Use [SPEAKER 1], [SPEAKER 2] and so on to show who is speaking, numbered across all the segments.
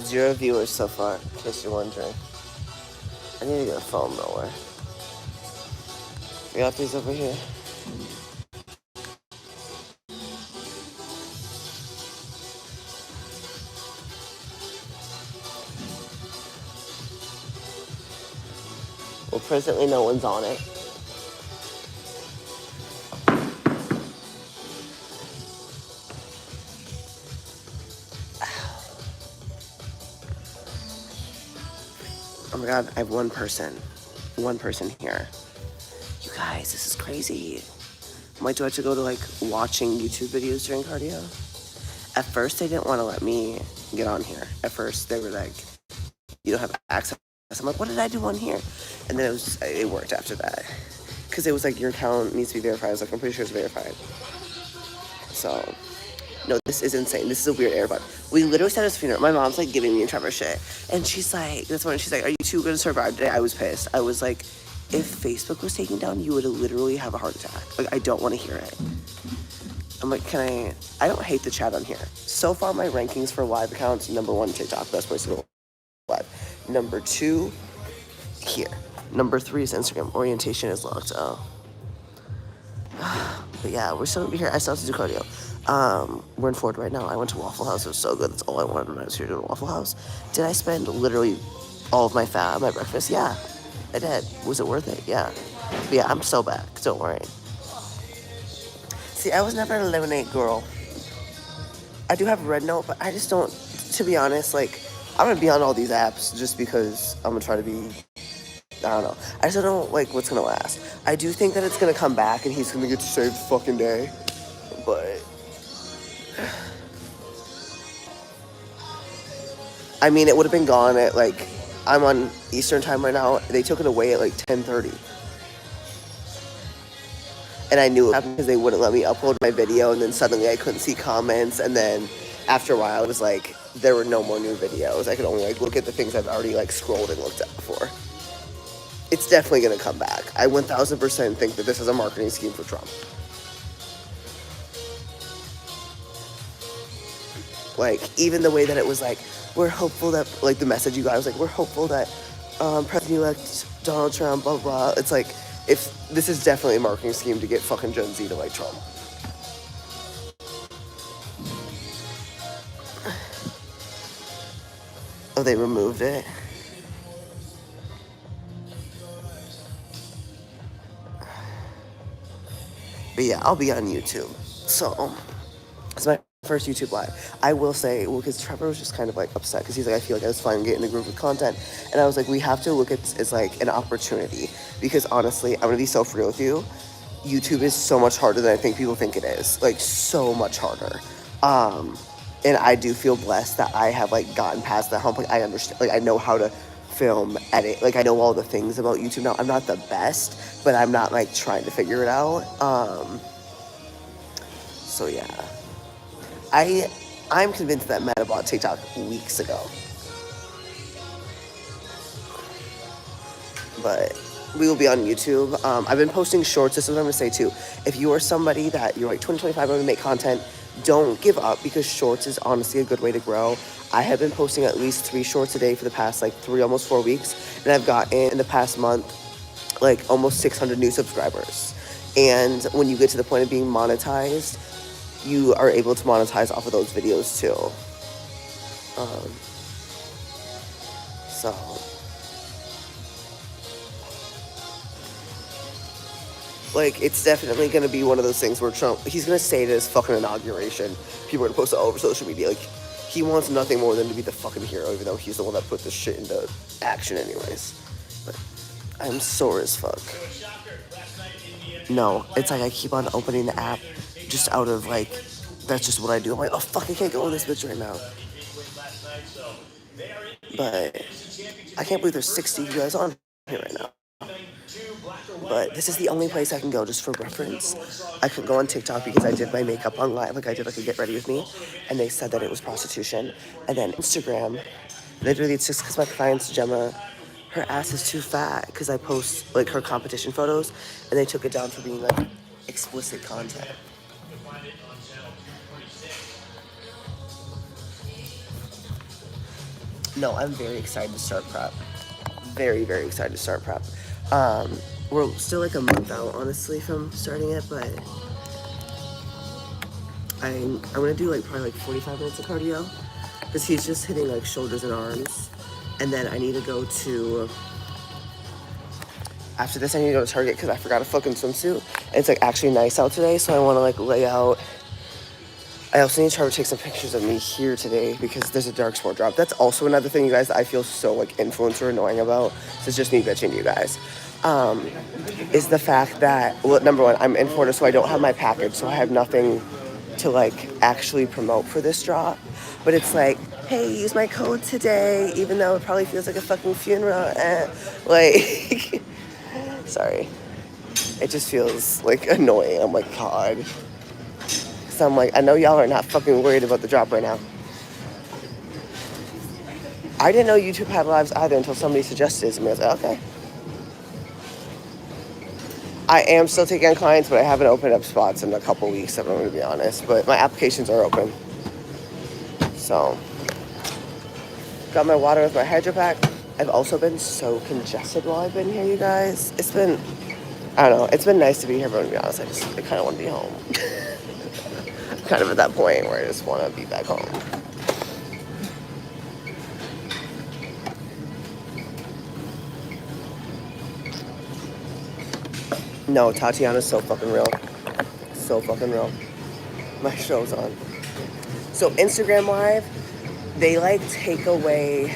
[SPEAKER 1] 0 viewers so far, in case you're wondering. I need to get a phone roller. We got these over here. Well, presently no one's on it. Oh my god, I have one person here. You guys, this is crazy. I'm like, do I have to go to like watching YouTube videos during cardio? At first, they didn't want to let me get on here. At first, they were like, you don't have access. I'm like, what did I do on here? And then it worked after that. Because it was like, your account needs to be verified. I was like, I'm pretty sure it's verified. So, no, this is insane. This is a weird AirPod. We literally sat at his funeral. My mom's like giving me and Trevor shit. And she's like, she's like, are you two going to survive today? I was pissed. I was like, if Facebook was taken down, you would literally have a heart attack. Like, I don't want to hear it. I'm like, I don't hate the chat on here. So far, my rankings for live accounts, number 1, TikTok, best place to go live. Number 2, here. Number 3 is Instagram. Orientation is locked. Oh. But yeah, we're still gonna be here. I still have to do cardio. We're in Ford right now. I went to Waffle House. It was so good. That's all I wanted when I was here to Waffle House. Did I spend literally all of my fat on my breakfast? Yeah, I did. Was it worth it? Yeah. But yeah, I'm so back. Don't worry. See, I was never an Lemonade girl. I do have a Red Note, but I just don't, to be honest, like, I'm gonna be on all these apps just because I'm gonna try to be, I don't know. I just don't know, like, what's gonna last. I do think that it's gonna come back and he's gonna get to save the fucking day, but I mean, it would have been gone at, like, I'm on Eastern time right now. They took it away at, like, 10:30. And I knew it happened because they wouldn't let me upload my video, and then suddenly I couldn't see comments, and then after a while, it was like, there were no more new videos. I could only, like, look at the things I've already, like, scrolled and looked at before. It's definitely going to come back. I 1000% think that this is a marketing scheme for Trump. Like, even the way that it was like, we're hopeful that, like, the message you got was like, we're hopeful that President-elect Donald Trump, blah, blah. It's like, if this is definitely a marketing scheme to get fucking Gen Z to like Trump. Oh, they removed it? But yeah, I'll be on YouTube. So, it's my first YouTube live. I will say, well, because Trevor was just kind of like upset because he's like, I feel like I was finally getting in the groove with content. And I was like, we have to look at this as like an opportunity. Because honestly, I'm going to be so real with you. YouTube is so much harder than I think people think it is. Like, so much harder. And I do feel blessed that I have like gotten past that hump. Like, I understand, like, I know how to film, edit. Like, I know all the things about YouTube now. I'm not the best, but I'm not like trying to figure it out. So yeah. I'm convinced that Meta bought TikTok weeks ago. But we will be on YouTube. I've been posting shorts. This is what I'm going to say too. If you are somebody that you're like 2025, I'm going to make content, don't give up because shorts is honestly a good way to grow. I have been posting at least 3 shorts a day for the past like 3, almost 4 weeks. And I've gotten in the past month like almost 600 new subscribers. And when you get to the point of being monetized, you are able to monetize off of those videos too. So like, it's definitely going to be one of those things where Trump, he's going to say it at his fucking inauguration. People are going to post it all over social media. Like, he wants nothing more than to be the fucking hero, even though he's the one that put this shit into action anyways. But I'm sore as fuck. No, it's like I keep on opening the app just out of, like, that's just what I do. I'm like, oh, fuck, I can't go in this bitch right now. But I can't believe there's 60 of you guys on here right now. But this is the only place I can go, just for reference. I could go on TikTok because I did my makeup on live, like I did like a get ready with me, and they said that it was prostitution. And then Instagram, literally it's just because my client's Gemma, her ass is too fat because I post like her competition photos, and they took it down for being like explicit content. No, I'm very excited to start prep. Very, very excited to start prep. We're still like a month out, honestly, from starting it, but I'm gonna do like probably like 45 minutes of cardio because he's just hitting like shoulders and arms, and then I need to go to. After this, I need to go to Target because I forgot a fucking swimsuit. And it's like actually nice out today, so I want to like lay out. I also need to try to take some pictures of me here today because there's a Darc sport drop. That's also another thing, you guys, that I feel so like influencer annoying about. So it's just me bitching to you guys. Is the fact that, well, number one, I'm in Florida, so I don't have my package, so I have nothing to like actually promote for this drop. But it's like, hey, use my code today, even though it probably feels like a fucking funeral. Like, sorry. It just feels like annoying. I'm like, God. So I'm like, I know y'all are not fucking worried about the drop right now. I didn't know YouTube had lives either until somebody suggested it to me. I was like, okay. I am still taking on clients, but I haven't opened up spots in a couple weeks, if I'm going to be honest. But my applications are open. So, got my water with my Hydro Pack. I've also been so congested while I've been here, you guys. It's been, I don't know, it's been nice to be here, but to be honest, I kind of want to be home. I'm kind of at that point where I just want to be back home. No, Tatiana's so fucking real. So fucking real. My show's on. So Instagram Live, they like take away,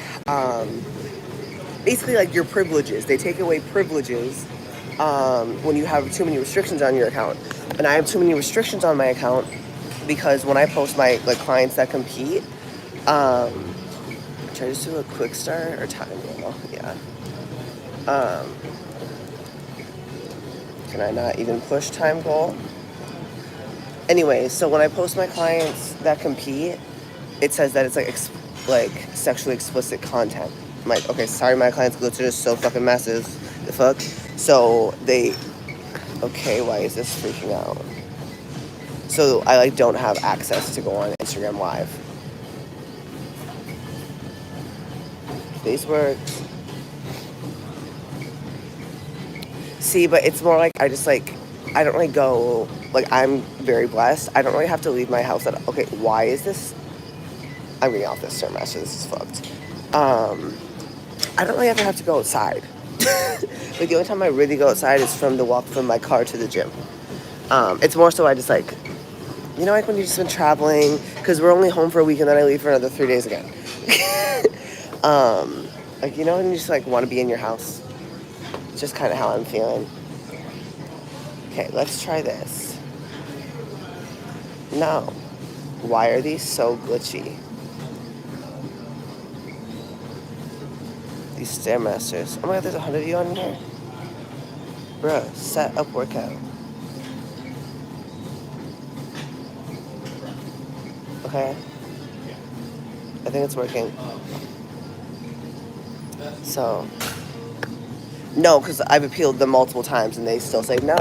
[SPEAKER 1] basically like your privileges. They take away privileges when you have too many restrictions on your account. And I have too many restrictions on my account because when I post my like clients that compete, should I just do a quick start or time? Yeah. Can I not even push time goal? Anyway, so when I post my clients that compete, it says that it's like sexually explicit content. I'm like, okay, sorry, my clients' glutes are just so fucking massive. The fuck? So okay, why is this freaking out? So I like don't have access to go on Instagram Live. These works. See, but it's more like I don't really go, like I'm very blessed. I don't really have to leave my house okay, why is this? I'm getting off this term, actually, this is fucked. I don't really ever have to go outside. Like the only time I really go outside is from the walk from my car to the gym. It's more so I just like, you know, like when you've just been traveling, because we're only home for a week and then I leave for another 3 days again. Like, you know, and you just like want to be in your house. It's just kind of how I'm feeling. Okay, let's try this. No. Why are these so glitchy? These Stairmasters. Oh my god, there's 100 of you on here? Bruh, set up workout. Okay. I think it's working. So. No, because I've appealed them multiple times and they still say, no,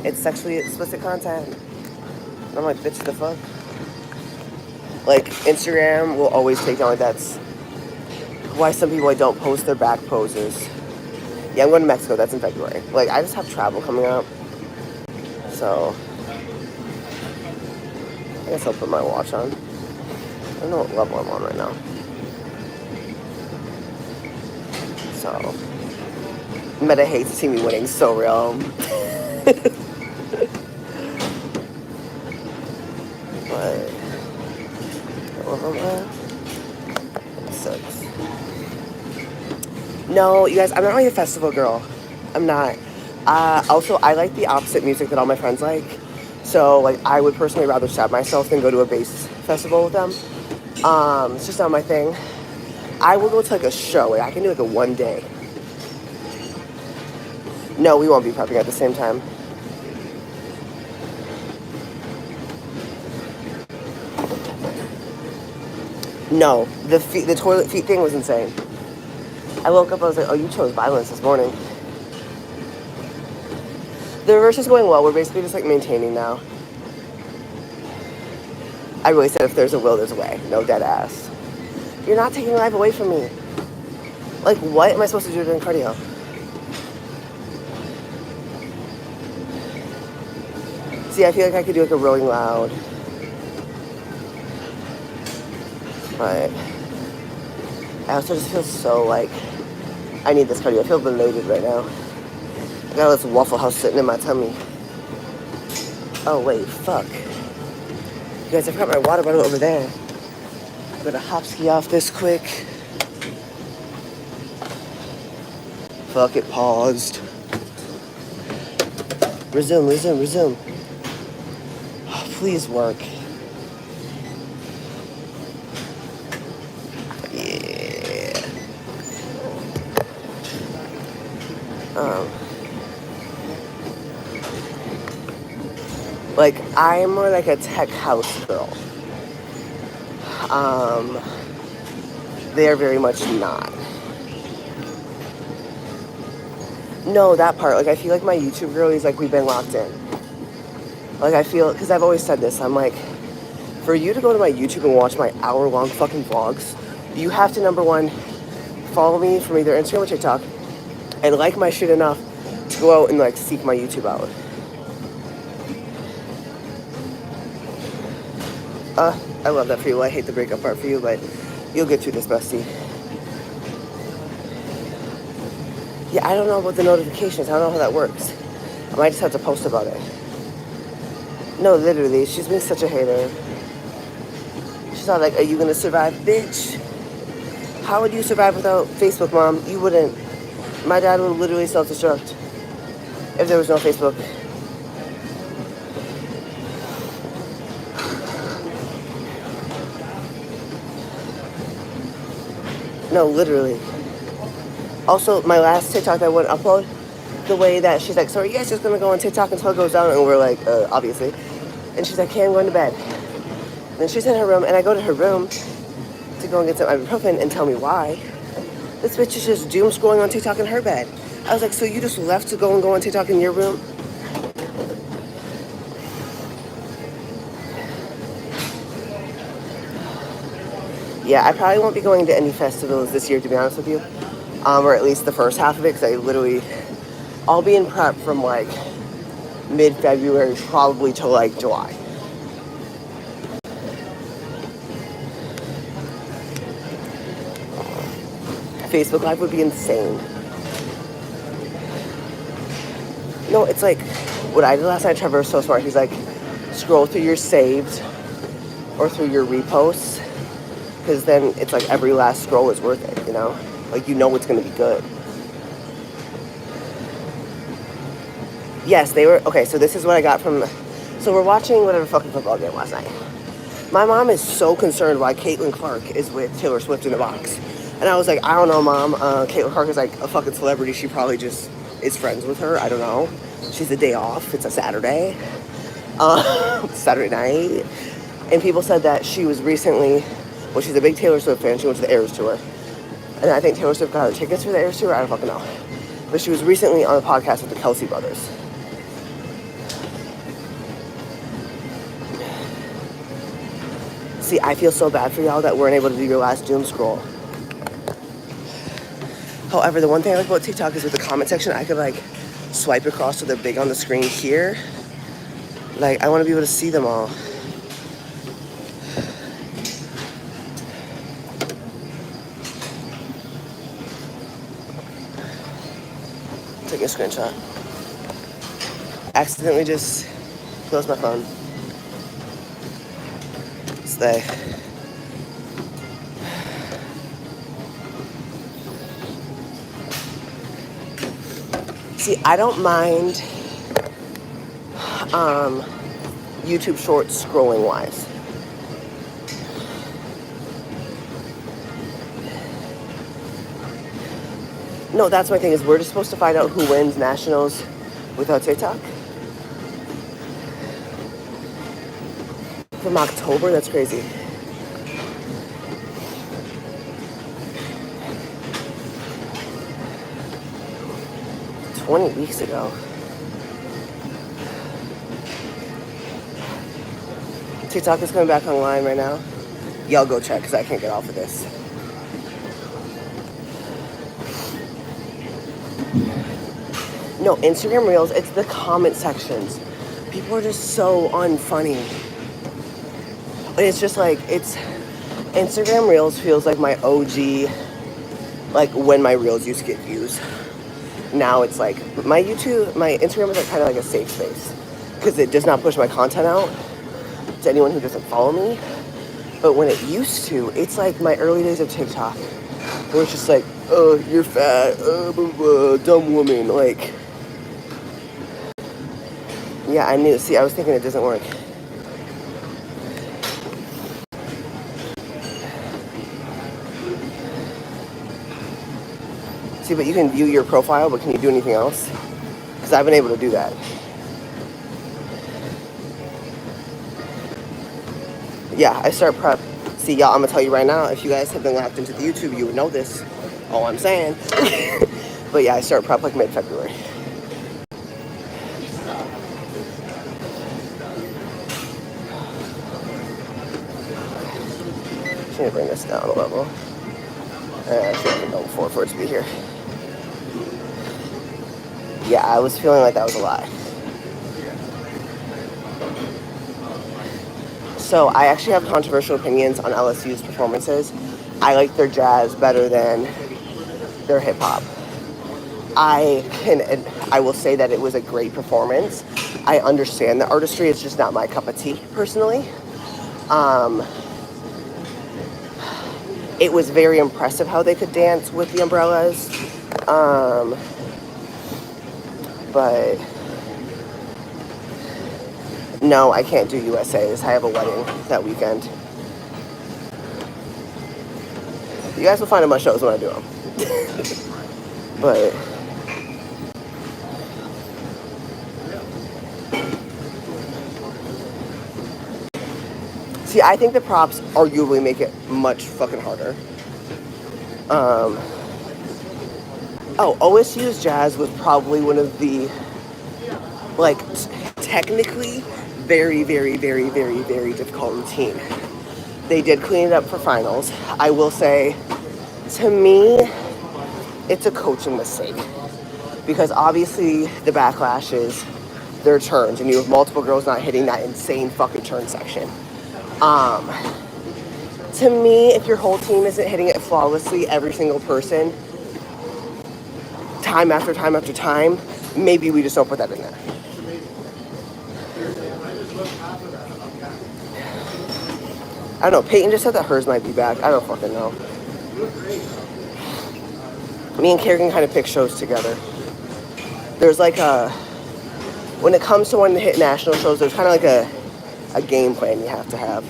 [SPEAKER 1] it's sexually explicit content. And I'm like, bitch, the fuck? Like, Instagram will always take down, like, that's why some people, like, don't post their back poses. Yeah, I'm going to Mexico. That's in February. Like, I just have travel coming up. So, I guess I'll put my watch on. I don't know what level I'm on right now. So, Meta hates to see me winning. So real. But, sucks. No, you guys, I'm not really a festival girl. I'm not. Also, I like the opposite music that all my friends like. So, like, I would personally rather stab myself than go to a bass festival with them. It's just not my thing. I will go to, like, a show. Like, I can do, like, a one day. No, we won't be prepping at the same time. No, the toilet feet thing was insane. I woke up, I was like, oh, you chose violence this morning. The reverse is going well. We're basically just, like, maintaining now. I really said if there's a will, there's a way. No dead ass. You're not taking life away from me. Like, what am I supposed to do during cardio? See, I feel like I could do like a Rolling Loud. But I also just feel so like I need this cardio. I feel belated right now. I got this Waffle House sitting in my tummy. Oh, wait, fuck. You guys, I forgot my water bottle over there. I'm gonna hop ski off this quick. Fuck, it paused. Resume. Oh, please work. Yeah. Like, I'm more like a tech house girl. They're very much not. No, that part. Like, I feel like my YouTube girlies, like, we've been locked in. Like, I feel, because I've always said this, I'm like, for you to go to my YouTube and watch my hour-long fucking vlogs, you have to, number one, follow me from either Instagram or TikTok, and like my shit enough to go out and, like, seek my YouTube out. I love that for you. I hate the breakup part for you, but you'll get through this, bestie. Yeah, I don't know about the notifications. I don't know how that works. I might just have to post about it. No, literally, she's being such a hater. She's not like, are you gonna survive, bitch? How would you survive without Facebook, Mom? You wouldn't. My dad would literally self-destruct if there was no Facebook. No, literally. Also, my last TikTok that I wouldn't upload, the way that she's like, so are you guys just gonna go on TikTok until it goes down? And we're like, obviously. And she's like, okay, I'm going to bed. And then she's in her room, and I go to her room to go and get some ibuprofen and tell me why. This bitch is just doom scrolling on TikTok in her bed. I was like, so you just left to go on TikTok in your room? Yeah, I probably won't be going to any festivals this year, to be honest with you. Or at least the first half of it, because I'll be in prep from like mid-February probably till like July. Facebook Live would be insane. No, it's like what I did last night. Trevor's so smart. He's like, scroll through your saved or through your reposts, because then it's like every last scroll is worth it, you know? Like, you know it's going to be good. Yes, they were, okay, so this is what I got from, so we're watching whatever fucking football game last night. My mom is so concerned why Caitlin Clark is with Taylor Swift in the box. And I was like, I don't know, Mom. Caitlin Clark is like a fucking celebrity. She probably just is friends with her. I don't know. She's a day off. It's a Saturday. Saturday night. And people said that she was recently, well, she's a big Taylor Swift fan. She went to the Eras Tour. And I think Taylor Swift got her tickets for the Eras Tour. I don't fucking know. But she was recently on a podcast with the Kelsey brothers. See, I feel so bad for y'all that weren't able to do your last doom scroll. However, the one thing I like about TikTok is with the comment section, I could like swipe across so they're big on the screen here. Like, I want to be able to see them all. Take a screenshot. Accidentally just closed my phone. Stay. See, I don't mind YouTube Shorts scrolling wise. No, that's my thing, is we're just supposed to find out who wins nationals without TikTok. From October? That's crazy. $20 weeks ago. TikTok is coming back online right now. Y'all go check, because I can't get off of this. No, Instagram Reels, it's the comment sections. People are just so unfunny. And it's just like, it's... Instagram Reels feels like my OG, like when my Reels used to get views. Now it's like, my Instagram is like kind of like a safe space. Because it does not push my content out to anyone who doesn't follow me. But when it used to, it's like my early days of TikTok. Where it's just like, oh, you're fat, dumb woman, like... Yeah, I knew. See, I was thinking it doesn't work. See, but you can view your profile, but can you do anything else? Because I've been able to do that. Yeah, I start prep. See, y'all, I'm going to tell you right now, if you guys have been locked into the YouTube, you would know this. All I'm saying. But yeah, I start prep like mid-February. Just need to bring this down a level. I should have known before for it to be here. Yeah, I was feeling like that was a lie. So I actually have controversial opinions on LSU's performances. I like their jazz better than their hip hop. I will say that it was a great performance. I understand the artistry, it's just not my cup of tea, personally. It was very impressive how they could dance with the umbrellas. But no, I can't do USA's. I have a wedding that weekend. You guys will find in my shows when I do them. But see, I think the props arguably make it much fucking harder. OSU's jazz was probably one of the, like, technically very, very, very, very, very difficult routine. They did clean it up for finals. I will say, to me, it's a coaching mistake. Because obviously the backlash is their turns, and you have multiple girls not hitting that insane fucking turn section. To me, if your whole team isn't hitting it flawlessly, every single person, time after time after time, maybe we just don't put that in there. I don't know, Peyton just said that hers might be back. I don't fucking know. Me and Kerrigan kind of pick shows together. There's like when it comes to wanting to hit national shows, there's kind of like a game plan you have to have.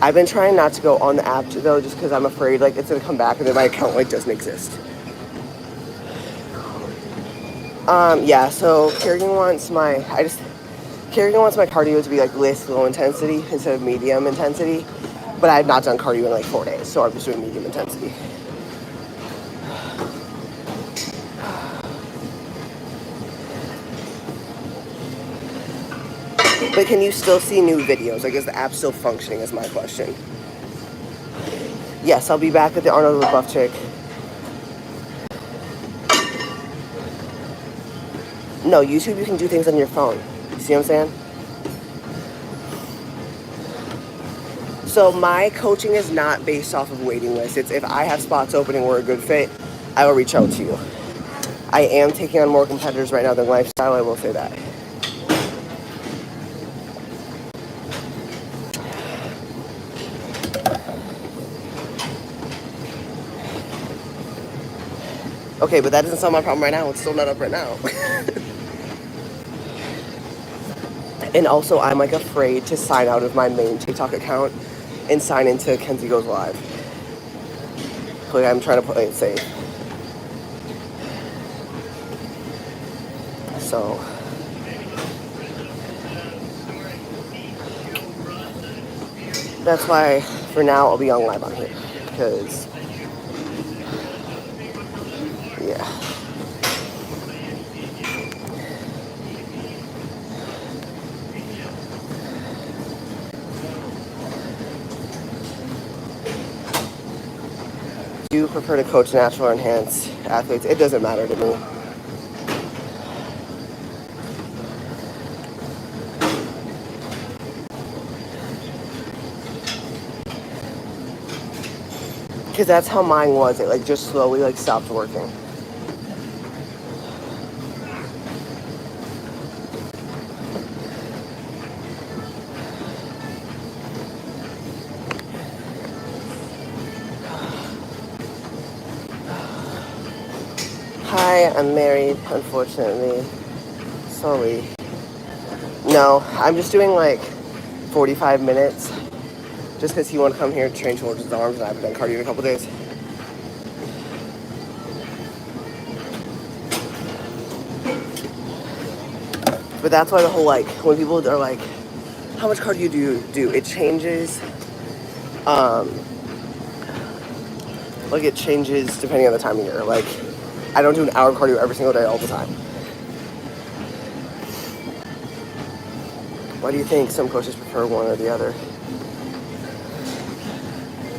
[SPEAKER 1] I've been trying not to go on the app though, just because I'm afraid like it's gonna come back and then my account like doesn't exist. Yeah. So Kerrigan wants my cardio to be like low intensity instead of medium intensity, but I have not done cardio in like 4 days, so I'm just doing medium intensity. But can you still see new videos? Like, is the app still functioning is my question. Yes, I'll be back at the Arnold with Buff Chick. No, YouTube, you can do things on your phone. You see what I'm saying? So my coaching is not based off of waiting lists. It's if I have spots opening or a good fit, I will reach out to you. I am taking on more competitors right now than Lifestyle, I will say that. Okay, but that doesn't solve my problem right now. It's still not up right now. And also, I'm like afraid to sign out of my main TikTok account and sign into Kenzie Goes Live. Like, I'm trying to play it safe. So that's why for now I'll be on live on here. Because yeah. Do you prefer to coach natural or enhanced athletes? It doesn't matter to me. Because that's how mine was. It like just slowly like stopped working. Hi, I'm married, unfortunately. Sorry. No, I'm just doing like 45 minutes just because he wanted to come here to train towards his arms, and I haven't done cardio in a couple days. But that's why the whole like, when people are like, how much cardio do you do? It changes. Like it changes depending on the time of year. Like I don't do an hour of cardio every single day all the time. Why do you think some coaches prefer one or the other?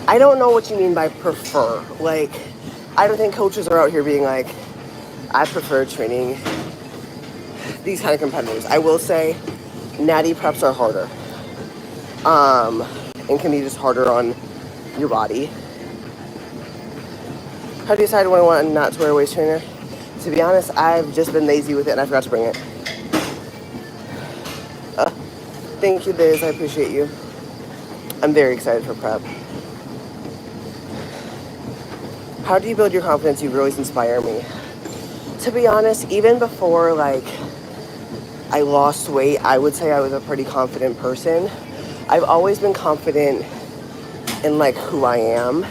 [SPEAKER 1] I don't know what you mean by prefer. Like, I don't think coaches are out here being like, I prefer training these kind of competitors. I will say, natty preps are harder. And can be just harder on your body. How do you decide when I want not to wear a waist trainer? To be honest, I've just been lazy with it and I forgot to bring it. Thank you, Liz. I appreciate you. I'm very excited for prep. How do you build your confidence? You always inspire me. To be honest, even before like I lost weight, I would say I was a pretty confident person. I've always been confident in like who I am.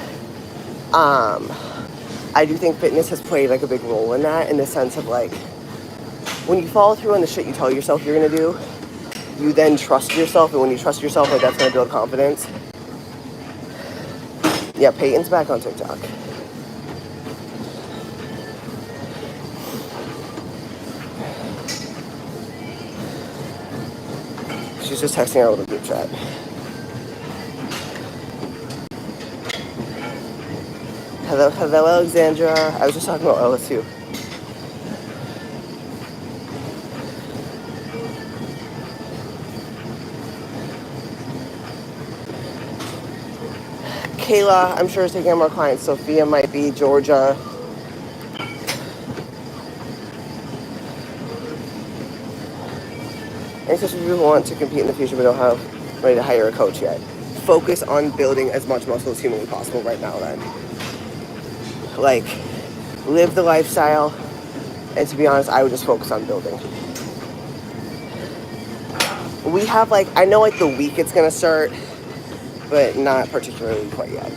[SPEAKER 1] I do think fitness has played like a big role in that, in the sense of like when you follow through on the shit you tell yourself you're gonna do, you then trust yourself, and when you trust yourself, like that's gonna build confidence. Yeah, Peyton's back on TikTok. She's just texting our little group chat. Hello, Alexandra. I was just talking about LSU. Kayla, I'm sure is taking on more clients. Sophia might be. Georgia. And especially people who want to compete in the future but don't have ready to hire a coach yet. Focus on building as much muscle as humanly possible right now then. Like, live the lifestyle, and to be honest, I would just focus on building. We have like, I know like the week it's gonna start, but not particularly quite yet.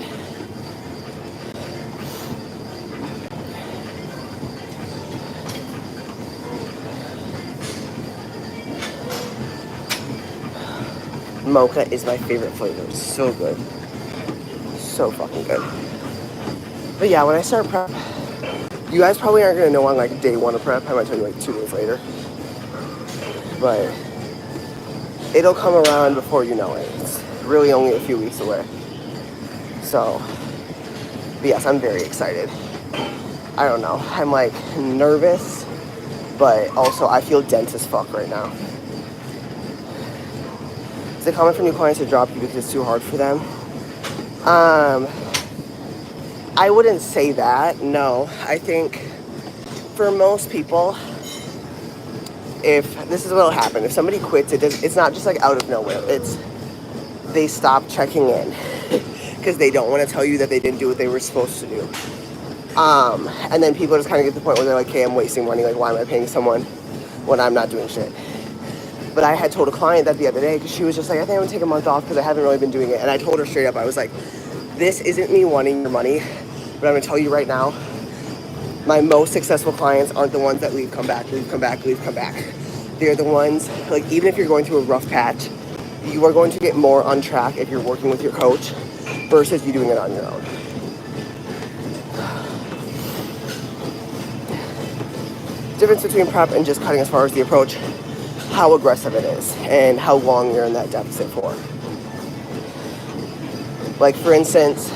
[SPEAKER 1] Mocha is my favorite flavor. It's so good. So fucking good. But yeah, when I start prep, you guys probably aren't gonna know on like day one of prep. I might tell you like 2 days later. But it'll come around before you know it. It's really only a few weeks away. So, but yes, I'm very excited. I don't know. I'm like nervous, but also I feel dense as fuck right now. Is it common for new clients to drop you because it's too hard for them? I wouldn't say that, no. I think for most people, if this is what'll happen, if somebody quits, it's not just like out of nowhere. It's they stop checking in because they don't want to tell you that they didn't do what they were supposed to do. And then people just kind of get to the point where they're like, hey, I'm wasting money. Like, why am I paying someone when I'm not doing shit? But I had told a client that the other day because she was just like, I think I'm gonna take a month off because I haven't really been doing it. And I told her straight up, I was like, this isn't me wanting your money, but I'm gonna tell you right now, my most successful clients aren't the ones that leave, come back, leave, come back, leave, come back. They're the ones, like, even if you're going through a rough patch, you are going to get more on track if you're working with your coach versus you doing it on your own. Difference between prep and just cutting as far as the approach, how aggressive it is and how long you're in that deficit for. Like, for instance,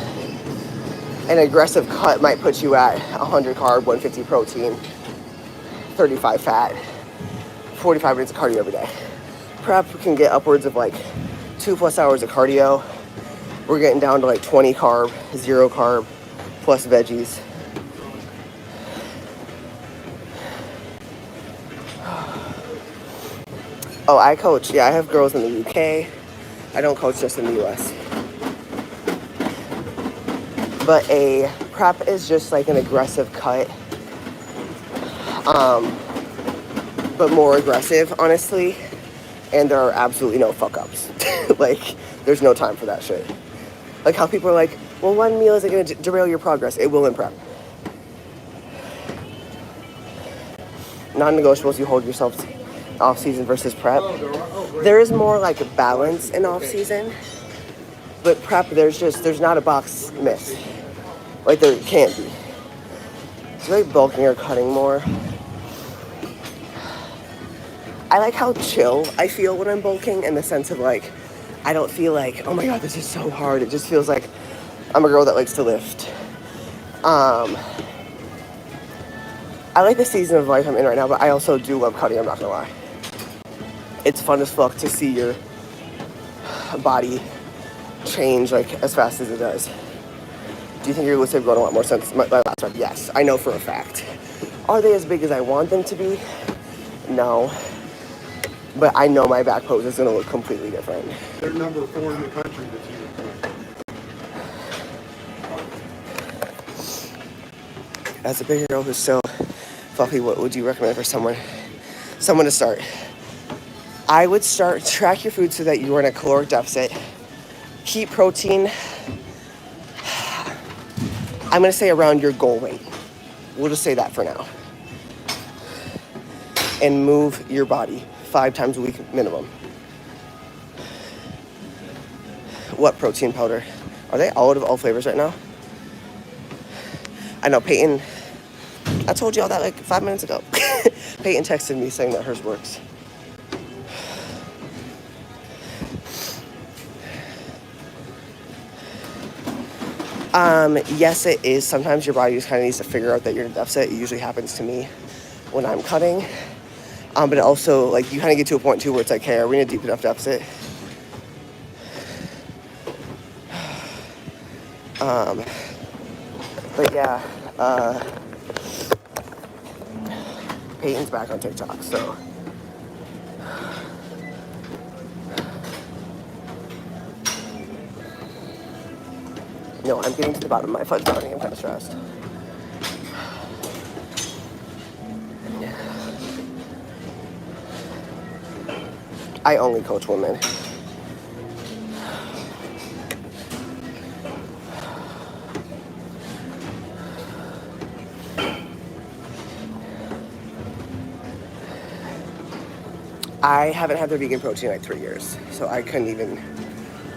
[SPEAKER 1] An aggressive cut might put you at 100 carb, 150 protein, 35 fat, 45 minutes of cardio every day. Prep can get upwards of like 2+ hours of cardio. We're getting down to like 20 carb, 0 carb, plus veggies. Oh, I coach. Yeah, I have girls in the UK. I don't coach just in the US. But a prep is just like an aggressive cut. But more aggressive, honestly. And there are absolutely no fuck-ups. Like, there's no time for that shit. Like how people are like, well, one meal isn't going to derail your progress. It will in prep. Non-negotiables, you hold yourself off-season versus prep. There is more like a balance in off-season. But prep, there's not a box miss. Like there can't be. It's like bulking or cutting more. I like how chill I feel when I'm bulking in the sense of like, I don't feel like, oh my God, this is so hard. It just feels like I'm a girl that likes to lift. I like the season of life I'm in right now, but I also do love cutting, I'm not gonna lie. It's fun as fuck to see your body change like as fast as it does. Do you think your glutes have grown a lot more since my last time? Yes, I know for a fact. Are they as big as I want them to be? No. But I know my back pose is going to look completely different.
[SPEAKER 2] They're number 4 in the country this year.
[SPEAKER 1] As a bigger girl who's so fluffy, what would you recommend for someone to start? I would track your food so that you are in a caloric deficit. Keep protein, I'm going to say around your goal weight. We'll just say that for now. And move your body 5 times a week minimum. What protein powder? Are they all out of all flavors right now? I know Peyton, I told you all that like 5 minutes ago. Peyton texted me saying that hers works. Yes, it is. Sometimes your body just kind of needs to figure out that you're in a deficit. It usually happens to me when I'm cutting. But it also, like, you kind of get to a point, too, where it's like, hey, are we in a deep enough deficit? But, yeah. Peyton's back on TikTok, so... No, I'm getting to the bottom of my foot starting. I'm kind of stressed. I only coach women. I haven't had their vegan protein in like 3 years, so I couldn't even...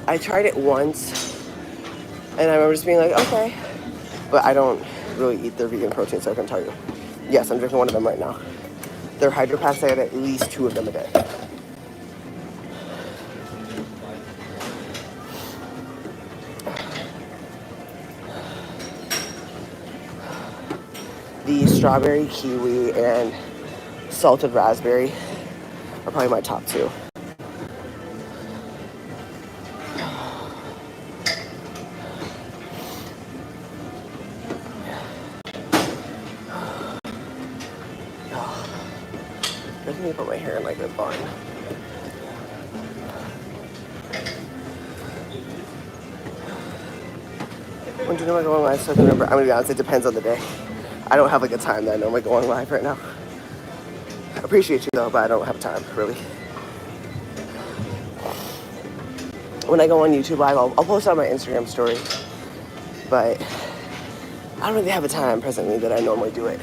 [SPEAKER 1] I tried it once, and I remember just being like, okay. But I don't really eat their vegan protein, so I can tell you. Yes, I'm drinking one of them right now. Their hydro packs, I had at least 2 of them a day. The strawberry, kiwi, and salted raspberry are probably my top 2. Let me put my hair in like a bun. When do you know I'm going live? So I can remember. I'm gonna be honest, it depends on the day. I don't have like a time that I know I'm going live right now. I appreciate you though, but I don't have time, really. When I go on YouTube live, I'll post on my Instagram story. But I don't really have a time presently that I normally do it.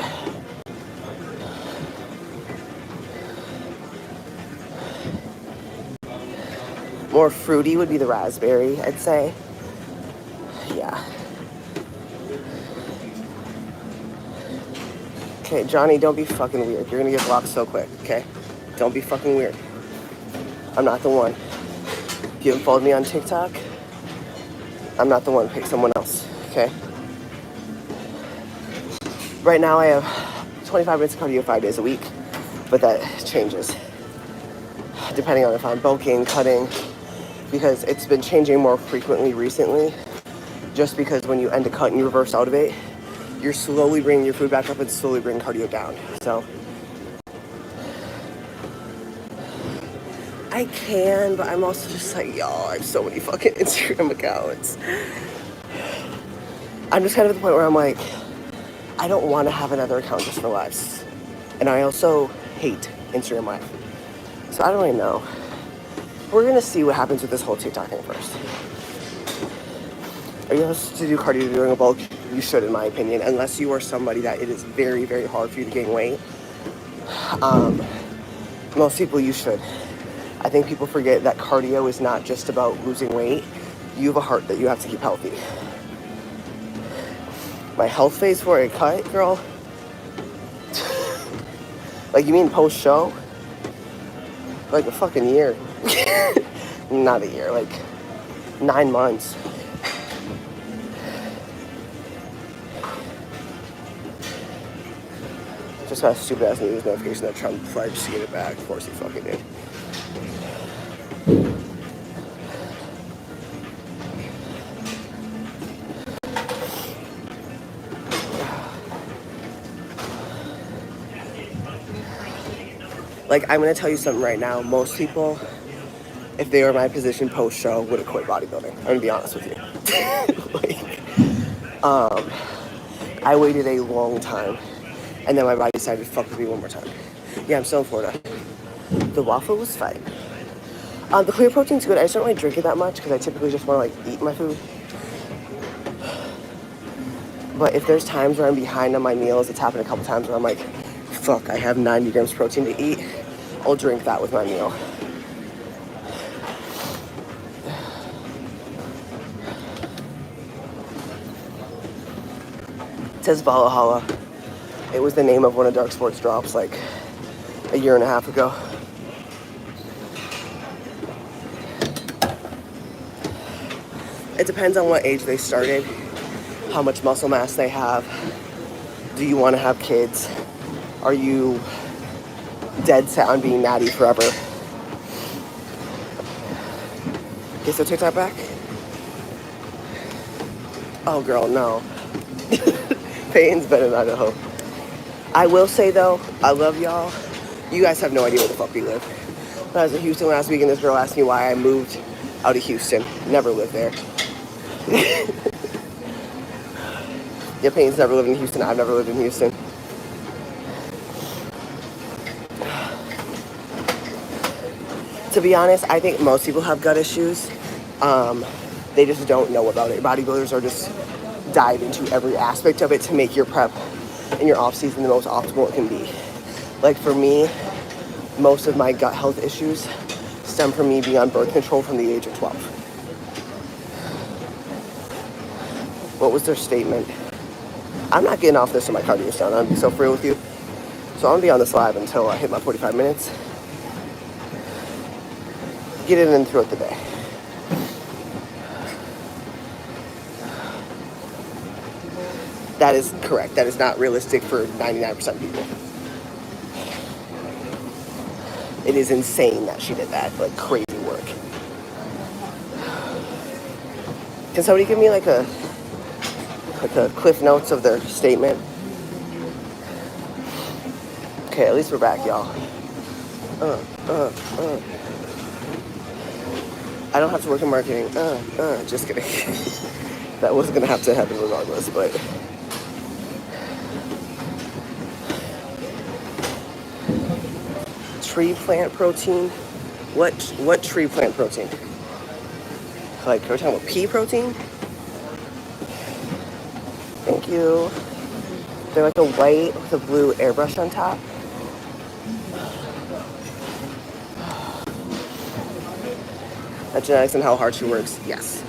[SPEAKER 1] More fruity would be the raspberry, I'd say. Yeah. Okay, Johnny, don't be fucking weird. You're gonna get blocked so quick, okay? Don't be fucking weird. I'm not the one. If you haven't followed me on TikTok, I'm not the one. Pick someone else, okay? Right now I have 25 minutes of cardio 5 days a week, but that changes depending on if I'm bulking, cutting, because it's been changing more frequently recently, just because when you end a cut and you reverse out of it, you're slowly bringing your food back up and slowly bringing cardio down. So I can, but I'm also just like, y'all, I have so many fucking Instagram accounts. I'm just kind of at the point where I'm like, I don't want to have another account just for lives. And I also hate Instagram Live. So I don't really know. We're going to see what happens with this whole TikTok thing first. Are you supposed to do cardio during a bulk? You should, in my opinion, unless you are somebody that it is very, very hard for you to gain weight. Most people, you should. I think people forget that cardio is not just about losing weight. You have a heart that you have to keep healthy. My health phase for a cut, girl. Like, you mean post-show? Like a fucking year. Not a year, like 9 months. Just got a stupid ass news notification that Trump pledged to get it back. Of course he fucking did. Like, I'm gonna tell you something right now. Most people, if they were in my position post-show, would have quit bodybuilding. I'm gonna be honest with you. I waited a long time, and then my body decided to fuck with me one more time. Yeah, I'm still in Florida. The waffle was fine. The clear protein's good. I just don't really drink it that much because I typically just want to like eat my food. But if there's times where I'm behind on my meals, it's happened a couple times where I'm like, fuck, I have 90 grams protein to eat. I'll drink that with my meal. It says Valhalla. It was the name of one of Darc Sports drops like a year and a half ago. It depends on what age they started, how much muscle mass they have. Do you want to have kids? Are you dead set on being natty forever? Okay, so TikTok back? Oh, girl, no. Peyton's better than Idaho. I will say, though, I love y'all. You guys have no idea where the fuck we live. When I was in Houston last week, and this girl asked me why I moved out of Houston. Never lived there. Yeah, Peyton's never lived in Houston. I've never lived in Houston. To be honest, I think most people have gut issues. They just don't know about it. Bodybuilders are just dive into every aspect of it to make your prep and your off season the most optimal it can be. Like for me, most of my gut health issues stem from me being on birth control from the age of 12. What was their statement? I'm not getting off this till my cardio's done. I'm gonna be so free with you. So I'm gonna be on this live until I hit my 45 minutes. Get it in throughout the day. That is correct. That is not realistic for 99% of people. It is insane that she did that. Like, crazy work. Can somebody give me like a cliff notes of their statement? Okay, at least we're back, y'all. I don't have to work in marketing. Just kidding. That wasn't gonna have to happen regardless, but. Tree plant protein? What tree plant protein? Like, are we talking about pea protein? Thank you. They're like a white with a blue airbrush on top. That genetics and how hard she works, yes.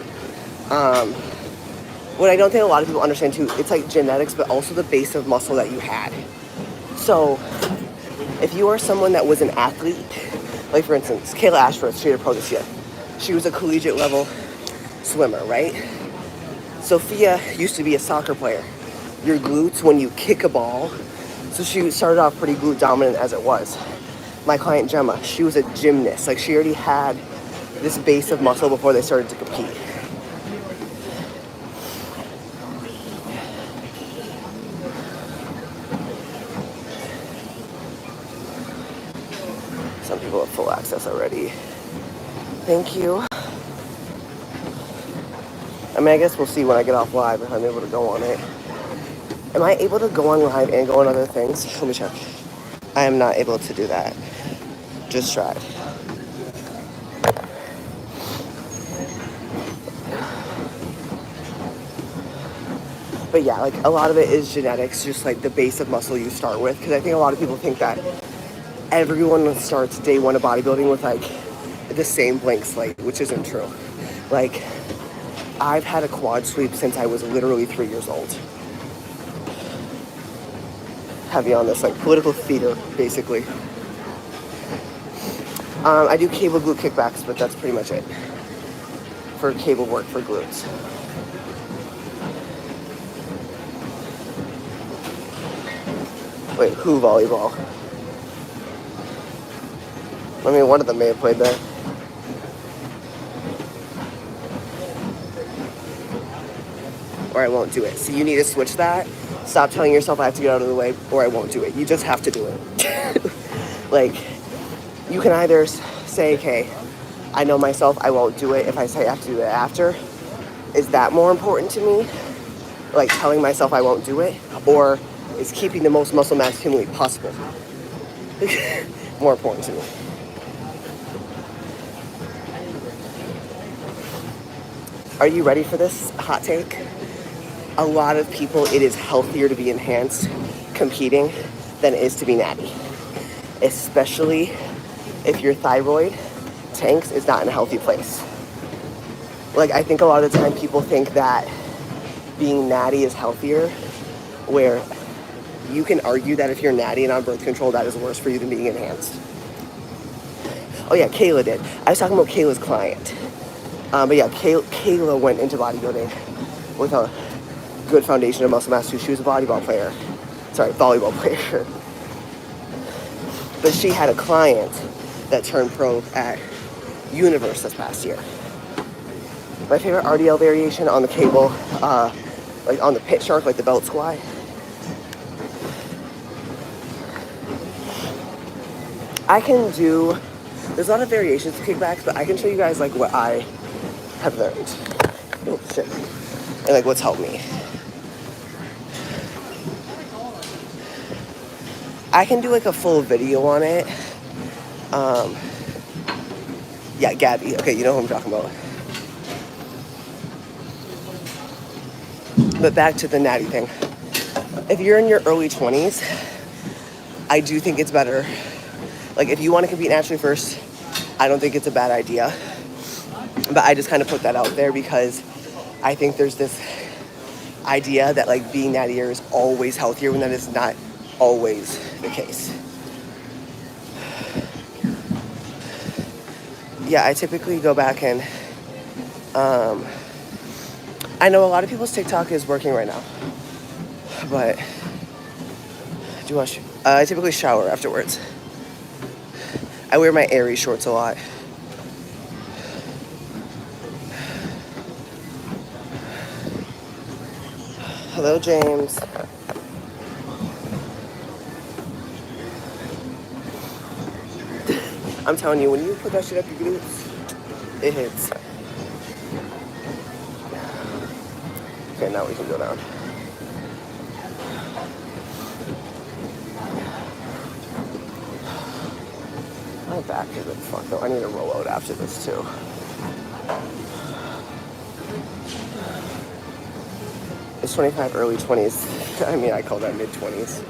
[SPEAKER 1] What I don't think a lot of people understand too, it's like genetics, but also the base of muscle that you had. So, if you are someone that was an athlete, like for instance, Kayla Ashworth, she had a pro this year. She was a collegiate level swimmer, right? Sophia used to be a soccer player. your glutes when you kick a ball. So she started off pretty glute dominant as it was. My client Gemma, she was a gymnast. Like she already had this base of muscle before they started to compete. Some people have full access already. Thank you. I mean, I guess we'll see when I get off live if I'm able to go on it. Am I able to go on live and go on other things? Let me check. I am not able to do that. Just tried. But yeah, like a lot of it is genetics, just like the base of muscle you start with. Because I think a lot of people think that everyone starts day one of bodybuilding with like the same blank slate, which isn't true. Like, I've had a quad sweep since I was literally 3 years old. Heavy on this, like political theater, basically. I do cable glute kickbacks, but that's pretty much it for cable work for glutes. Wait, who volleyball? I mean, one of them may have played there. Or I won't do it. So you need to switch that. Stop telling yourself I have to get out of the way or I won't do it. You just have to do it. Like, you can either say, okay, I know myself, I won't do it if I say I have to do it after. Is that more important to me? Like telling myself I won't do it? Or is keeping the most muscle mass accumulate possible more important to me? Are you ready for this hot take? A lot of people, it is healthier to be enhanced competing than it is to be natty. Especially if your thyroid tanks is not in a healthy place. Like, I think a lot of the time people think that being natty is healthier, where you can argue that if you're natty and on birth control, that is worse for you than being enhanced. Oh yeah, Kayla did. I was talking about Kayla's client. But yeah, Kayla went into bodybuilding with a good foundation of muscle mass too. She was a volleyball player. But she had a client that turned pro at Universe this past year. My favorite RDL variation on the cable, like on the pit shark, like the belt squat. I can do, there's a lot of variations to kickbacks, but I can show you guys like what I have learned. Oh shit. And like what's helped me. I can do like a full video on it. Yeah, Gabby. Okay, you know who I'm talking about. But back to the natty thing. If you're in your early 20s, I do think it's better. Like, if you want to compete naturally first, I don't think it's a bad idea. But I just kind of put that out there because I think there's this idea that, like, being nattier is always healthier when that is not always the case. Yeah, I typically go back and, I know a lot of people's TikTok is working right now, but I typically shower afterwards. I wear my Aerie shorts a lot. Hello, James. I'm telling you, when you put that shit up your glutes, it hits. Okay, now we can go down. My back is a fuck though. I need to roll out after this too. It's 25, early 20s. I mean, I call that mid-20s.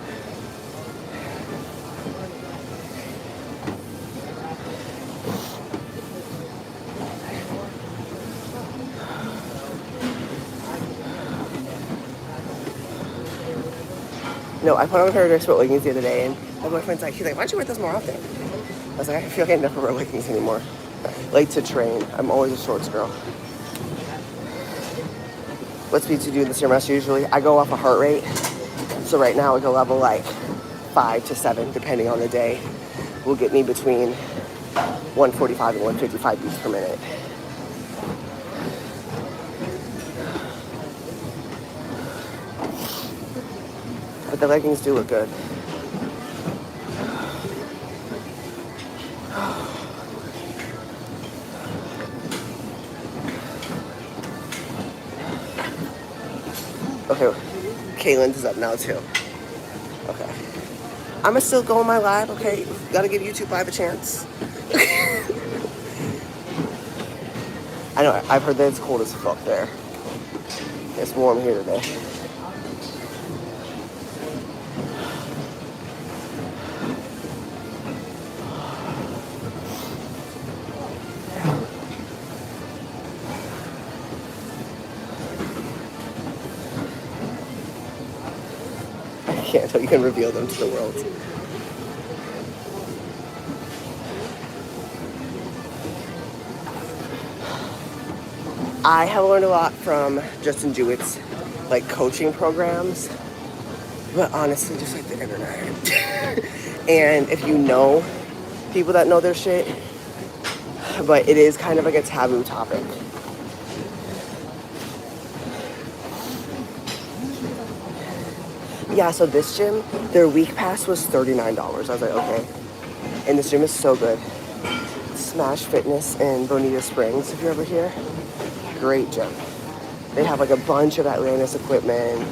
[SPEAKER 1] No, I put on a pair of Darc leggings the other day, and my boyfriend's like, he's like, why don't you wear this more often? I was like, I feel like I never wear leggings anymore. Like, to train. I'm always a shorts girl. what speeds you do the serum rush usually? I go off a heart rate. So right now I go level like 5 to 7, depending on the day. Will get me between 145 and 155 beats per minute. But the leggings do look good. Okay, Kaylin's is up now too. Okay. I'ma still go on my live, okay? Gotta give YouTube Live a chance. I know, I've heard that it's cold as fuck there. It's warm here today. I can't until you can reveal them to the world. I have learned a lot from Justin Jewett's like coaching programs, but honestly, just like the internet. And if you know people that know their shit, but it is kind of like a taboo topic. Yeah, so this gym, their week pass was $39. I was like, okay. And this gym is so good. Smash Fitness in Bonita Springs, if you're ever here. Great gym. They have like a bunch of Atlantis equipment.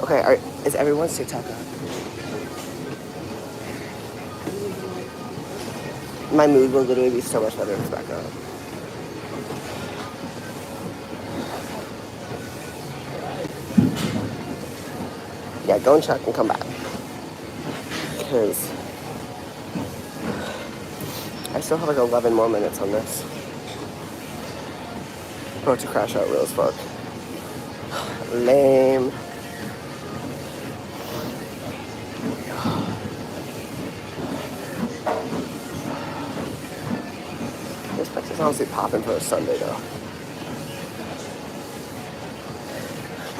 [SPEAKER 1] Okay, is everyone's TikTok on? My mood will literally be so much better if it's back on. Yeah, go and check and come back. Because I still have like 11 more minutes on this. About to crash out real as fuck. Lame. This place is honestly popping for a Sunday though.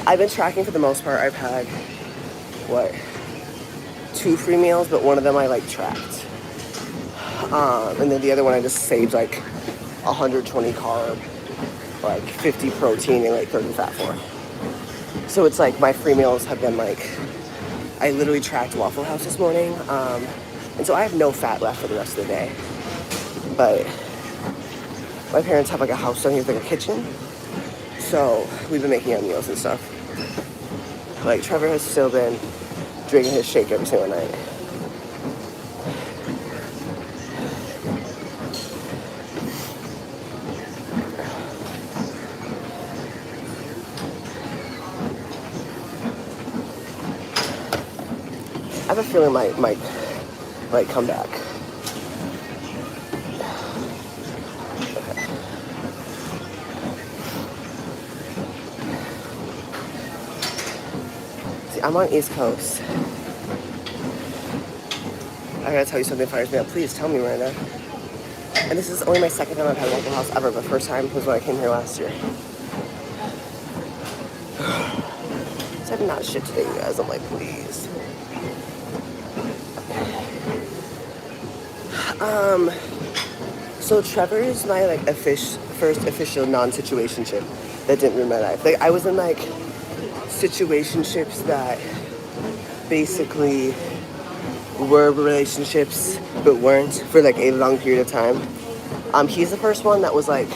[SPEAKER 1] I've been tracking for the most part. I've had, 2 free meals, but one of them I like tracked. And then the other one I just saved like 120 carb, like 50 protein, and like 30 fat for. So it's like my free meals have been like, I literally tracked Waffle House this morning. And so I have no fat left for the rest of the day. But my parents have like a house down here with like a kitchen. So we've been making our meals and stuff. Like Trevor has still been drinking his shake every single night. I have a feeling might come back. I'm on East Coast. I gotta tell you something that fires me up. Please tell me, Miranda. And this is only my second time I've had Waffle House ever. The first time was when I came here last year. So I'm not shit today, you guys. I'm like, please. So Trevor is my like first official non-situationship that didn't ruin my life. Like I was in like situationships that basically were relationships but weren't for like a long period of time. He's the first one that was like,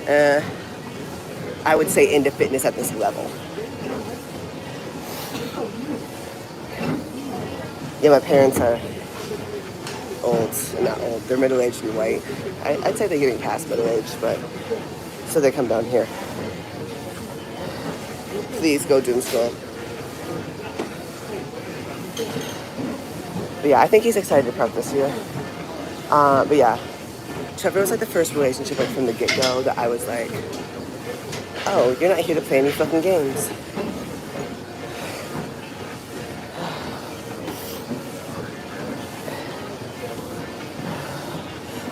[SPEAKER 1] I would say into fitness at this level. Yeah, my parents are old, not old, they're middle-aged and white. I'd say they're getting past middle-aged, but so they come down here. Please go doom scroll. But yeah, I think he's excited to prep this year. But yeah, Trevor was like the first relationship like from the get-go that I was like, Oh, you're not here to play any fucking games.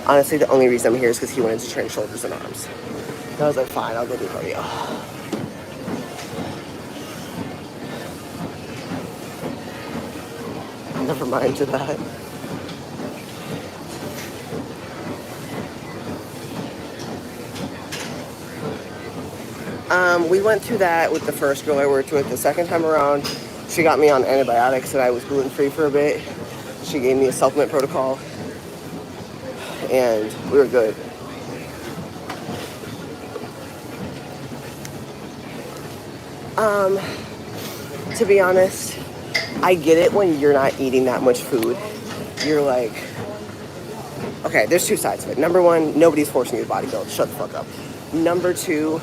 [SPEAKER 1] Honestly, the only reason I'm here is because he wanted to train shoulders and arms. So I was like, fine, I'll go do cardio. Never mind to that. We went through that with the first girl I worked with. The second time around, she got me on antibiotics and I was gluten-free for a bit. She gave me a supplement protocol and we were good. To be honest, I get it when you're not eating that much food. You're like, okay, there's two sides of it. Number one, nobody's forcing you to bodybuild. Shut the fuck up. Number two,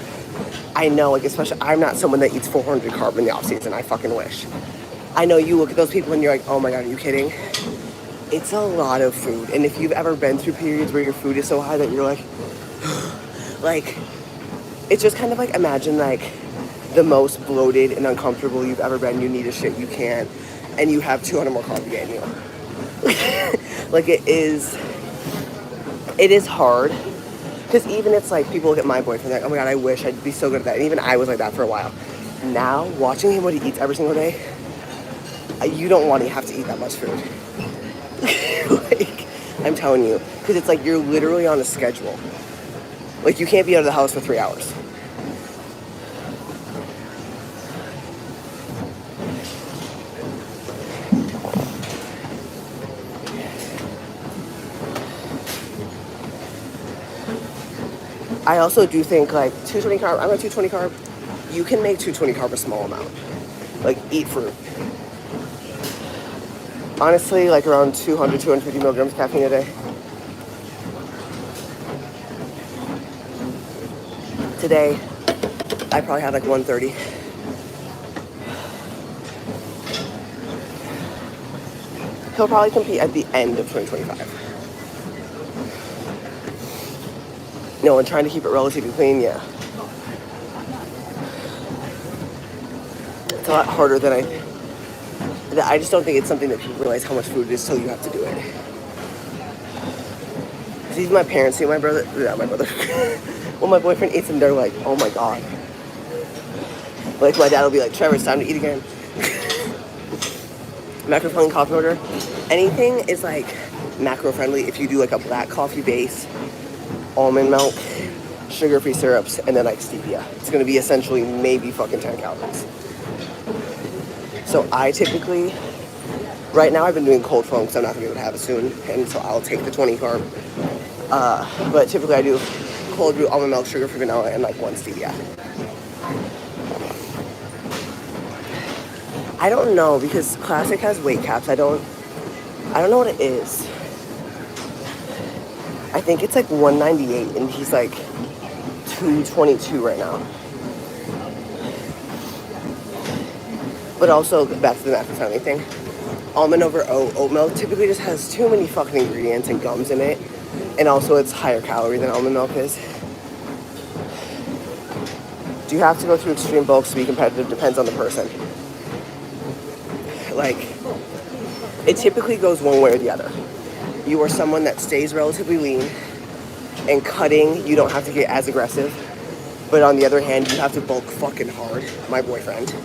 [SPEAKER 1] I know, like, especially, I'm not someone that eats 400 carb in the off season. I fucking wish. I know you look at those people and you're like, oh my God, are you kidding? It's a lot of food. And if you've ever been through periods where your food is so high that you're like, like, it's just kind of like, imagine like the most bloated and uncomfortable you've ever been. You need a shit you can't, and you have 200 more carbs a day in you. Like, it is hard. Because even it's like, people look at my boyfriend, like, oh my God, I wish I'd be so good at that. And even I was like that for a while. Now, watching him what he eats every single day, you don't want to have to eat that much food. Like, I'm telling you. Because it's like, you're literally on a schedule. Like, you can't be out of the house for 3 hours. I also do think, like, 220 carb, I'm at 220 carb. You can make 220 carb a small amount. Like, eat fruit. Honestly, like around 200, 250 milligrams caffeine a day. Today, I probably had like 130. He'll probably compete at the end of 2025. No, and trying to keep it relatively clean, yeah. It's a lot harder than I just don't think it's something that people realize how much food it is till you have to do it. Because even my parents see my brother, when my boyfriend eats them, they're like, oh my God. Like, my dad will be like, Trevor, it's time to eat again. Macro-friendly coffee order. Anything is like macro-friendly if you do like a black coffee base, almond milk, sugar-free syrups, and then like stevia. It's gonna be essentially maybe fucking 10 calories. So I typically, right now I've been doing cold foam because I'm not gonna be able to have it soon, and so I'll take the 20 carb. But typically I do cold brew, almond milk, sugar-free vanilla, and like 1 stevia. I don't know, because Classic has weight caps. I don't know what it is. I think it's like 198 and he's like 222 right now. But also, back to the macro-friendly thing, almond over oat milk typically just has too many fucking ingredients and gums in it. And also it's higher calorie than almond milk is. Do you have to go through extreme bulks to be competitive? Depends on the person. Like, it typically goes one way or the other. You are someone that stays relatively lean, and cutting, you don't have to get as aggressive. But on the other hand, you have to bulk fucking hard, my boyfriend.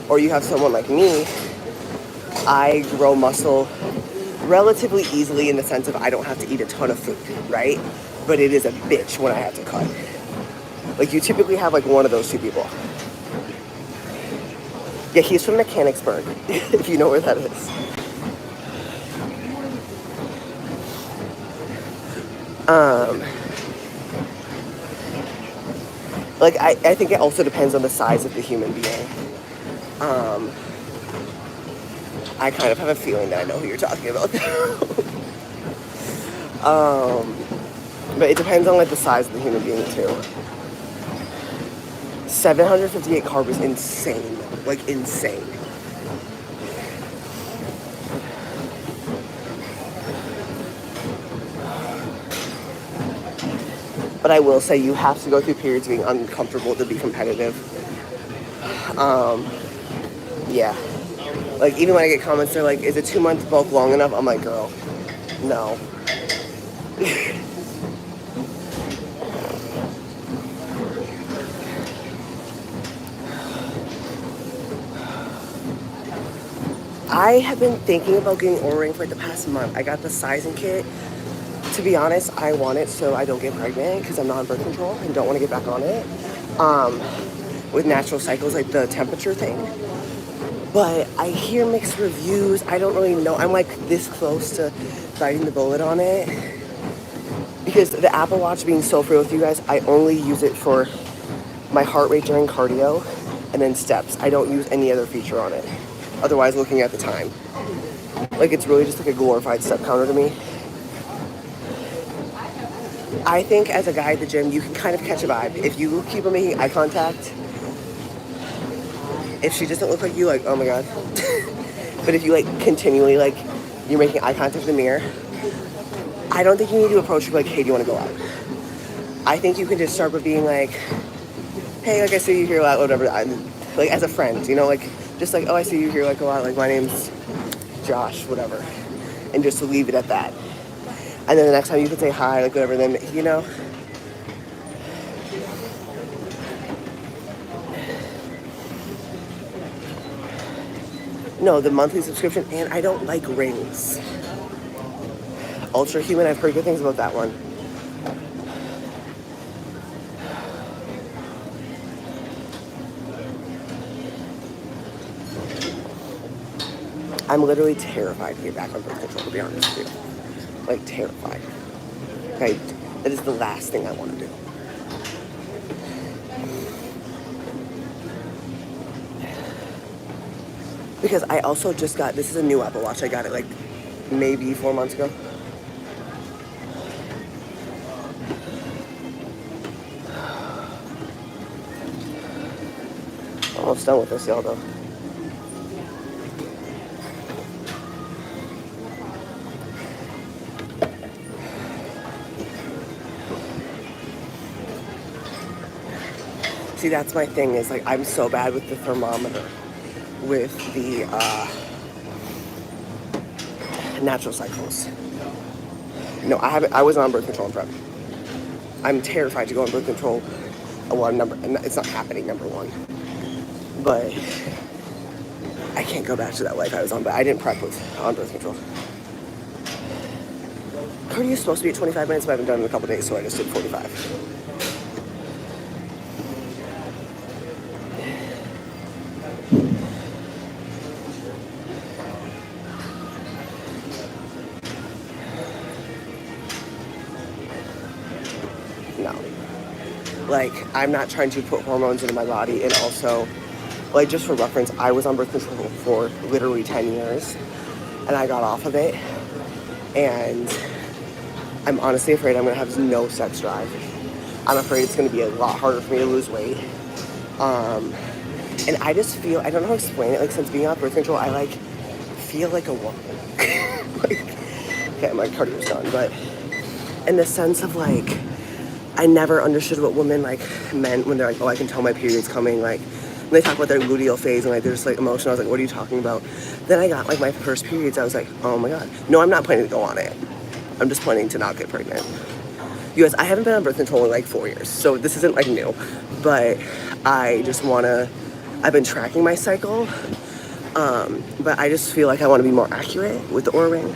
[SPEAKER 1] Or you have someone like me, I grow muscle relatively easily in the sense of I don't have to eat a ton of food, right? But it is a bitch when I have to cut. Like, you typically have like one of those two people. Yeah, he's from Mechanicsburg, if you know where that is. Like, I think it also depends on the size of the human being. I kind of have a feeling that I know who you're talking about. But it depends on like the size of the human being too. 758 carb is insane, like insane. But I will say you have to go through periods of being uncomfortable to be competitive. Yeah. Like, even when I get comments, they're like, is a 2-month bulk long enough? I'm like, girl, no. I have been thinking about getting Oura Ring for like the past month. I got the sizing kit. To be honest, I want it so I don't get pregnant because I'm not on birth control and don't want to get back on it. With natural cycles, like the temperature thing. But I hear mixed reviews. I don't really know. I'm like this close to biting the bullet on it. Because the Apple Watch, being so free with you guys, I only use it for my heart rate during cardio and then steps. I don't use any other feature on it. Otherwise, looking at the time. Like, it's really just like a glorified step counter to me. I think as a guy at the gym, you can kind of catch a vibe. If you keep on making eye contact, if she doesn't look like you, like, oh my God. But if you like continually, like, you're making eye contact in the mirror, I don't think you need to approach her like, hey, do you want to go out? I think you can just start with being like, hey, like, I see you here a lot, whatever. Like, as a friend, you know, like, just like, oh, I see you here like a lot. Like, my name's Josh, whatever. And just to leave it at that. And then the next time you can say hi, like, whatever, then, you know. No, the monthly subscription, and I don't like rings. Ultra Human, I've heard good things about that one. I'm literally terrified to get back on birth control, to be honest with you. Like, terrified. Okay, that is the last thing I want to do. Because I also just got, this is a new Apple Watch. I got it like maybe 4 months ago. Almost done with this, y'all, though. See, that's my thing, is like, I'm so bad with the thermometer, with the natural cycles. No, I wasn't on birth control in prep. I'm terrified to go on birth control. Well, it's not happening, number one. But I can't go back to that life I was on, but I didn't prep on birth control. Cardio is supposed to be at 25 minutes, but I haven't done it in a couple days, so I just did 45. No. Like, I'm not trying to put hormones into my body, and also, like, just for reference, I was on birth control for literally 10 years, and I got off of it, and I'm honestly afraid I'm gonna have no sex drive. I'm afraid it's gonna be a lot harder for me to lose weight. And I just feel, I don't know how to explain it, like, since being on birth control, I, like, feel like a woman. Like, okay, my cardio's done, but in the sense of, like, I never understood what women, like, meant when they're like, oh, I can tell my period's coming. Like, when they talk about their luteal phase and, like, they're just, like, emotional, I was like, what are you talking about? Then I got, like, my first periods. I was like, oh, my God. No, I'm not planning to go on it. I'm just planning to not get pregnant. You guys, I haven't been on birth control in, like, 4 years. So this isn't, like, new. But I just want to, I've been tracking my cycle. But I just feel like I want to be more accurate with the Oura Ring.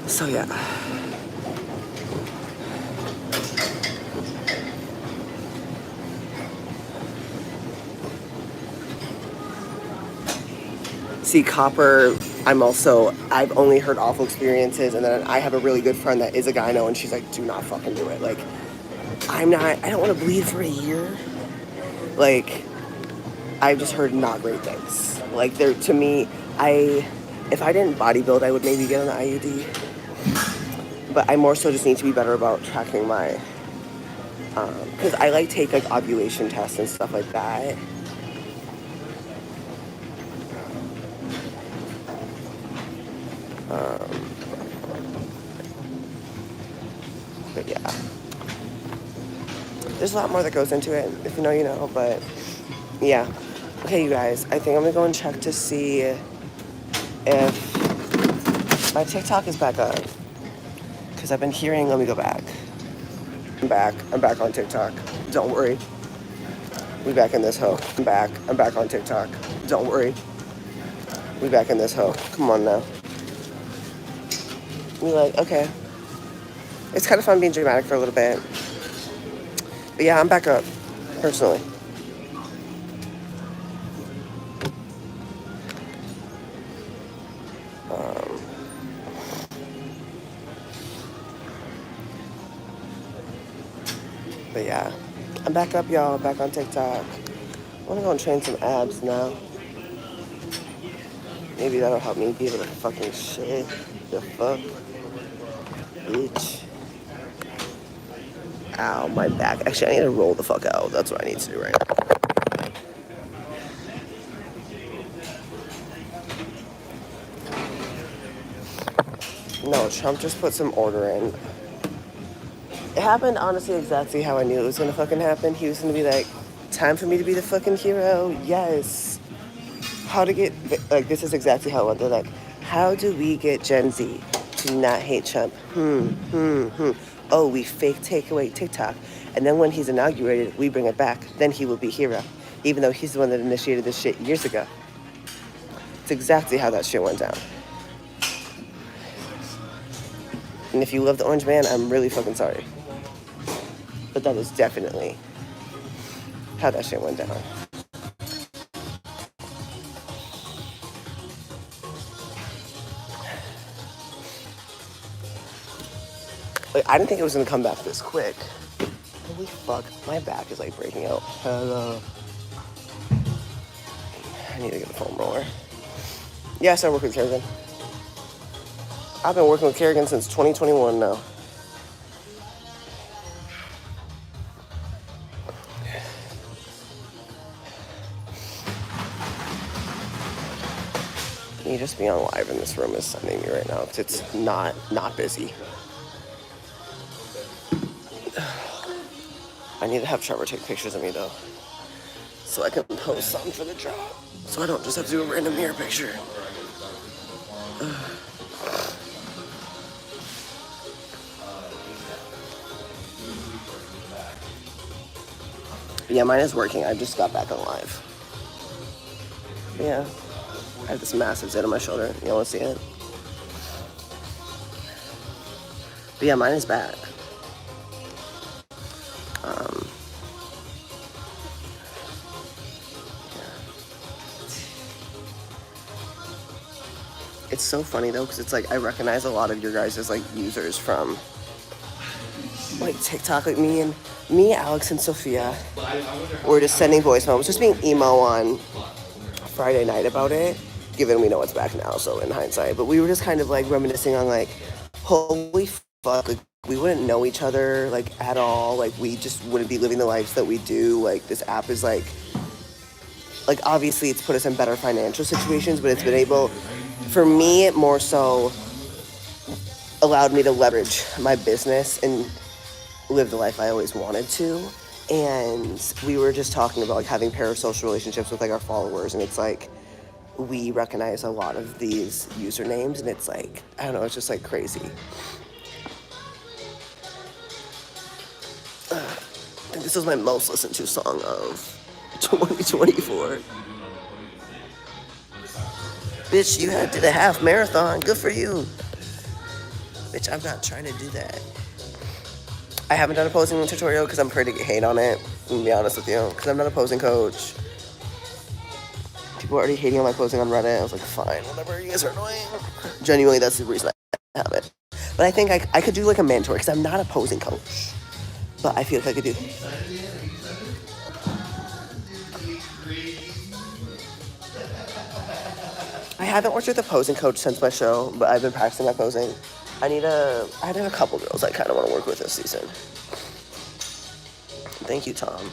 [SPEAKER 1] So, yeah. See, copper, I've only heard awful experiences, and then I have a really good friend that is a gyno, and she's like, do not fucking do it. Like, I don't want to bleed for a year. Like, I've just heard not great things. Like, to me, if I didn't bodybuild, I would maybe get an IUD. But I more so just need to be better about tracking my, because I, like, take, like, ovulation tests and stuff like that. There's a lot more that goes into it. If you know, you know. But yeah. Okay, you guys. I think I'm gonna go and check to see if my TikTok is back up. Because I've been hearing, let me go back. I'm back. I'm back on TikTok. Don't worry. We back in this hoe. I'm back. I'm back on TikTok. Don't worry. We back in this hoe. Come on now. We like, okay. It's kind of fun being dramatic for a little bit. But yeah, I'm back up, personally. But yeah, I'm back up, y'all. Back on TikTok. I want to go and train some abs now. Maybe that'll help me be able to fucking shit. The fuck? Bitch. Ow, my back. Actually, I need to roll the fuck out. That's what I need to do right now. No, Trump just put some order in. It happened, honestly, exactly how I knew it was gonna fucking happen. He was gonna be like, time for me to be the fucking hero. Yes. How to get, like, this is exactly how it went. They're like, how do we get Gen Z to not hate Trump? Oh, we fake take away TikTok. And then when he's inaugurated, we bring it back. Then he will be hero. Even though he's the one that initiated this shit years ago. It's exactly how that shit went down. And if you love the Orange Man, I'm really fucking sorry. But that is definitely how that shit went down. Like, I didn't think it was gonna come back this quick. Holy fuck, my back is like breaking out. Hello. I need to get a foam roller. Yeah, I started working with Kerrigan. I've been working with Kerrigan since 2021 now. Can you just be on live in this room is sending me right now because it's not busy. I need to have Trevor take pictures of me though, so I can post something for the drop. So I don't just have to do a random mirror picture. Yeah, mine is working. I just got back on live. Yeah, I have this massive zit on my shoulder. You want to see it? But yeah, mine is back. It's so funny though, because it's like I recognize a lot of your guys as like users from like TikTok. Like me, Alex, and Sophia were just sending voicemails, just being emo on Friday night about it, given we know it's back now, so in hindsight. But we were just kind of like reminiscing on like, holy fuck, like we wouldn't know each other like at all. Like we just wouldn't be living the lives that we do. Like this app is like obviously it's put us in better financial situations, but it's been able, for me, it more so allowed me to leverage my business and live the life I always wanted to. And we were just talking about like having parasocial relationships with like our followers, and it's like we recognize a lot of these usernames, and it's like, I don't know, it's just like crazy. I think this is my most listened to song of 2024. Bitch, you did a half marathon. Good for you. Bitch, I'm not trying to do that. I haven't done a posing tutorial because I'm afraid to get hate on it. I'm gonna be honest with you, because I'm not a posing coach. People are already hating on my posing on Reddit. I was like, fine, whatever. You guys are annoying. Genuinely, that's the reason I have it. But I think I could do like a mandatory because I'm not a posing coach. But I feel like I could do. I haven't worked with a posing coach since my show, but I've been practicing my posing. I had a couple girls I kind of want to work with this season. Thank you, Tom.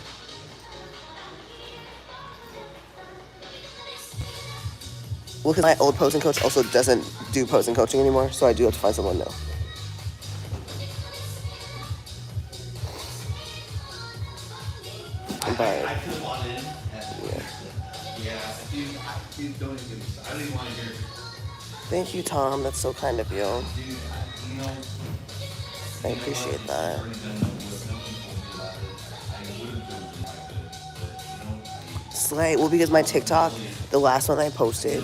[SPEAKER 1] Well, because my old posing coach also doesn't do posing coaching anymore, so I do have to find someone new. But
[SPEAKER 3] I could have wanted in. Yeah, don't even get me started. I don't even want to hear it.
[SPEAKER 1] thank you, Tom. That's so kind of you.
[SPEAKER 3] Dude, you know,
[SPEAKER 1] I appreciate that. Slay. Well, because my TikTok, the last one I posted,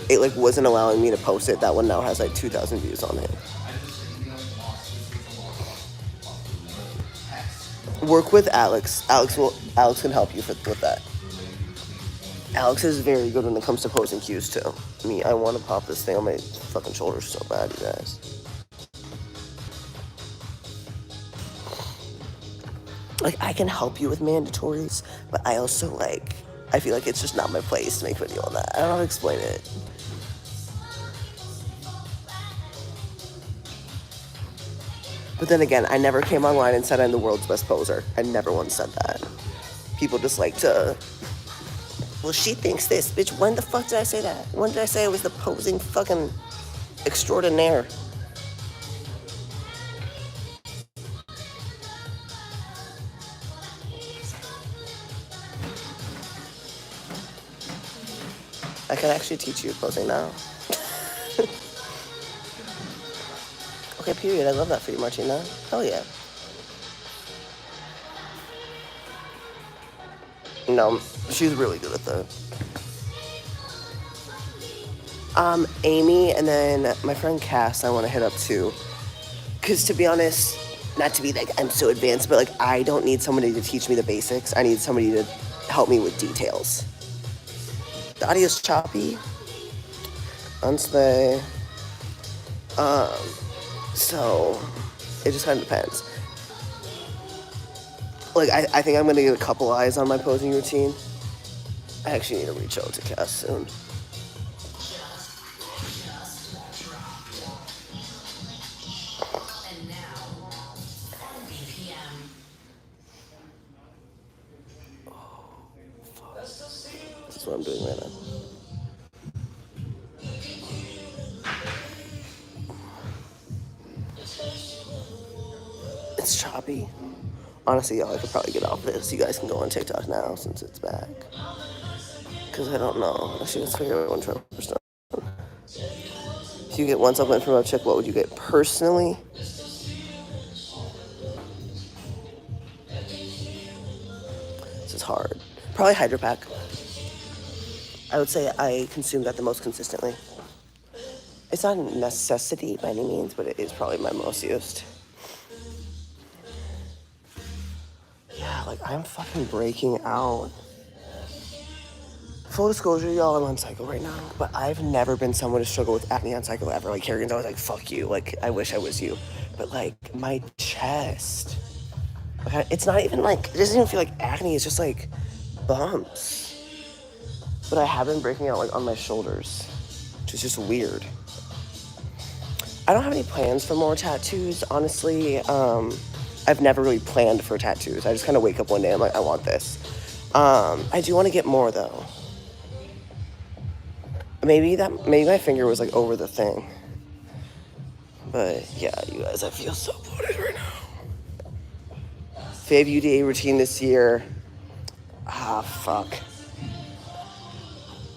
[SPEAKER 1] it like wasn't allowing me to post it. That one now has like 2,000 views on it. Work with Alex. Alex can help you with that. Alex is very good when it comes to posing cues too. I want to pop this thing on my fucking shoulders so bad, you guys. Like, I can help you with mandatories, but I also I feel like it's just not my place to make a video on that. I don't know how to explain it. But then again, I never came online and said I'm the world's best poser. I never once said that. People just like to, well, she thinks this. Bitch, when the fuck did I say that? When did I say I was the posing fucking extraordinaire? I can actually teach you posing now. Okay, period. I love that for you, Martina. Hell yeah. No, she's really good at that. Amy, and then my friend Cass, I want to hit up too. Because to be honest, not to be like I'm so advanced, but like I don't need somebody to teach me the basics. I need somebody to help me with details. The audio's choppy. Unslay. So it just kind of depends. Like I think I'm gonna get a couple eyes on my posing routine. I actually need to reach out to Cass soon. This is what I'm doing right now. It's choppy. Honestly, y'all, I could probably get off this. You guys can go on TikTok now since it's back. Because I don't know. Actually, let's figure out 1%. If you get one supplement from a chick, what would you get personally? This is hard. Probably Hydro Pack. I would say I consume that the most consistently. It's not a necessity by any means, but it is probably my most used. Yeah, like I'm fucking breaking out. Full disclosure, y'all, I'm on cycle right now, but I've never been someone to struggle with acne on cycle ever. Like, Kerrigan's always like, fuck you. Like, I wish I was you. But, like, my chest. Like, it's not even like, it doesn't even feel like acne. It's just like bumps. But I have been breaking out, like, on my shoulders, which is just weird. I don't have any plans for more tattoos, honestly. I've never really planned for tattoos. I just kind of wake up one day and I'm like, I want this. I do want to get more, though. Maybe my finger was like over the thing. But yeah, you guys, I feel so bloated right now. Fave UDA routine this year. Fuck.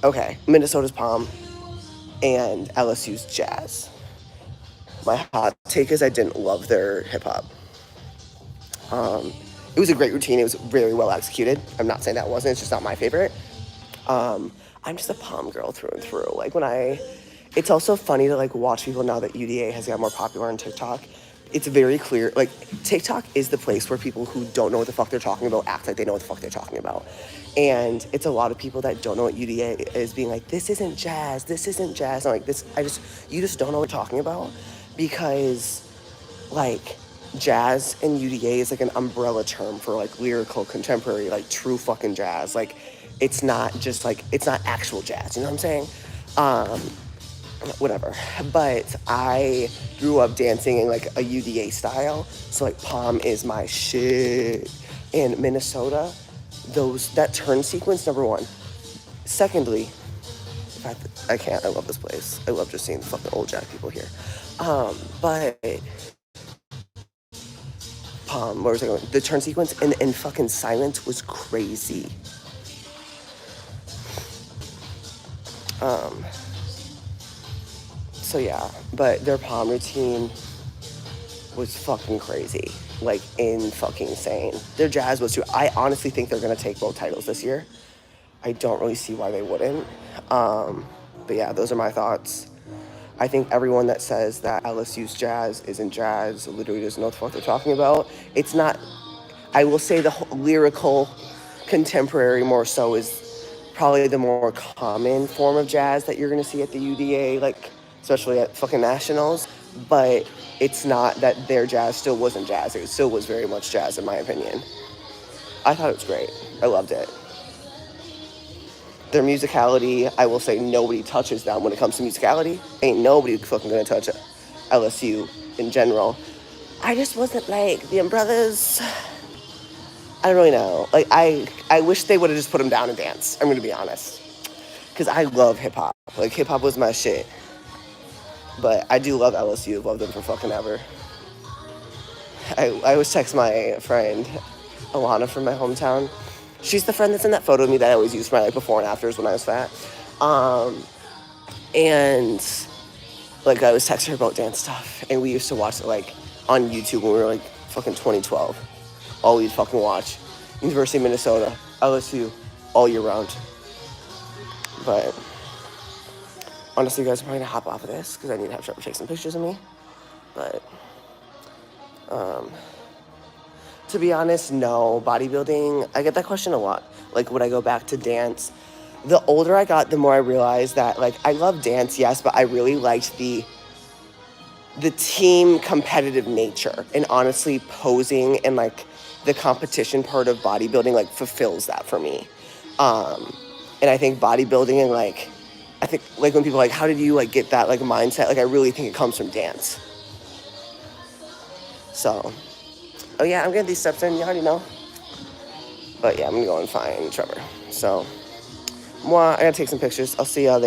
[SPEAKER 1] Okay, Minnesota's Palm and LSU's Jazz. My hot take is I didn't love their hip hop. It was a great routine. It was very well executed. I'm not saying that wasn't. It's just not my favorite. I'm just a Palm girl through and through. Like it's also funny to like watch people now that UDA has got more popular on TikTok. It's very clear, like TikTok is the place where people who don't know what the fuck they're talking about act like they know what the fuck they're talking about. And it's a lot of people that don't know what UDA is being like, this isn't jazz, this isn't jazz. I'm like, you just don't know what you're talking about because like jazz and UDA is like an umbrella term for like lyrical, contemporary, like true fucking jazz. Like, it's not just like, it's not actual jazz, you know what I'm saying? Whatever. But I grew up dancing in like a UDA style, so like Palm is my shit. In Minnesota, that turn sequence, number one. Secondly, in fact, I love this place. I love just seeing the fucking old jack people here. But where was I going? The turn sequence and fucking silence was crazy. So yeah, but their palm routine was fucking crazy, like fucking insane. Their jazz was too. I honestly think they're gonna take both titles this year. I don't really see why they wouldn't. But yeah, those are my thoughts. I think everyone that says that LSU's jazz isn't jazz literally doesn't know what the fuck they're talking about. It's not. I will say the whole lyrical, contemporary more so is probably the more common form of jazz that you're gonna see at the UDA, like especially at fucking nationals. But it's not that their jazz still wasn't jazz. It still was very much jazz in my opinion. I thought it was great. I loved it. Their musicality, I will say nobody touches them when it comes to musicality. Ain't nobody fucking gonna touch LSU in general. I just wasn't like, the brothers, I don't really know. Like, I wish they would have just put them down and dance. I'm gonna be honest. Because I love hip hop. Like, hip hop was my shit. But I do love LSU. Loved them for fucking ever. I always text my friend, Alana from my hometown. She's the friend that's in that photo of me that I always use for my like before and afters when I was fat. And like I always text her about dance stuff. And we used to watch it like on YouTube when we were like fucking 2012. All we'd fucking watch. University of Minnesota, LSU, all year round. But honestly, you guys are probably gonna hop off of this because I need to have Trevor take some pictures of me. But to be honest, no. Bodybuilding, I get that question a lot. Like, would I go back to dance? The older I got, the more I realized that, like, I love dance, yes, but I really liked the team competitive nature. And honestly, posing and, like, the competition part of bodybuilding, like, fulfills that for me. And I think bodybuilding and, like, I think, like, when people are like, how did you, like, get that, like, mindset? Like, I really think it comes from dance. So... oh yeah, I'm getting these steps in, you already know. But yeah, I'm gonna go and find Trevor. So, I gotta take some pictures. I'll see y'all later.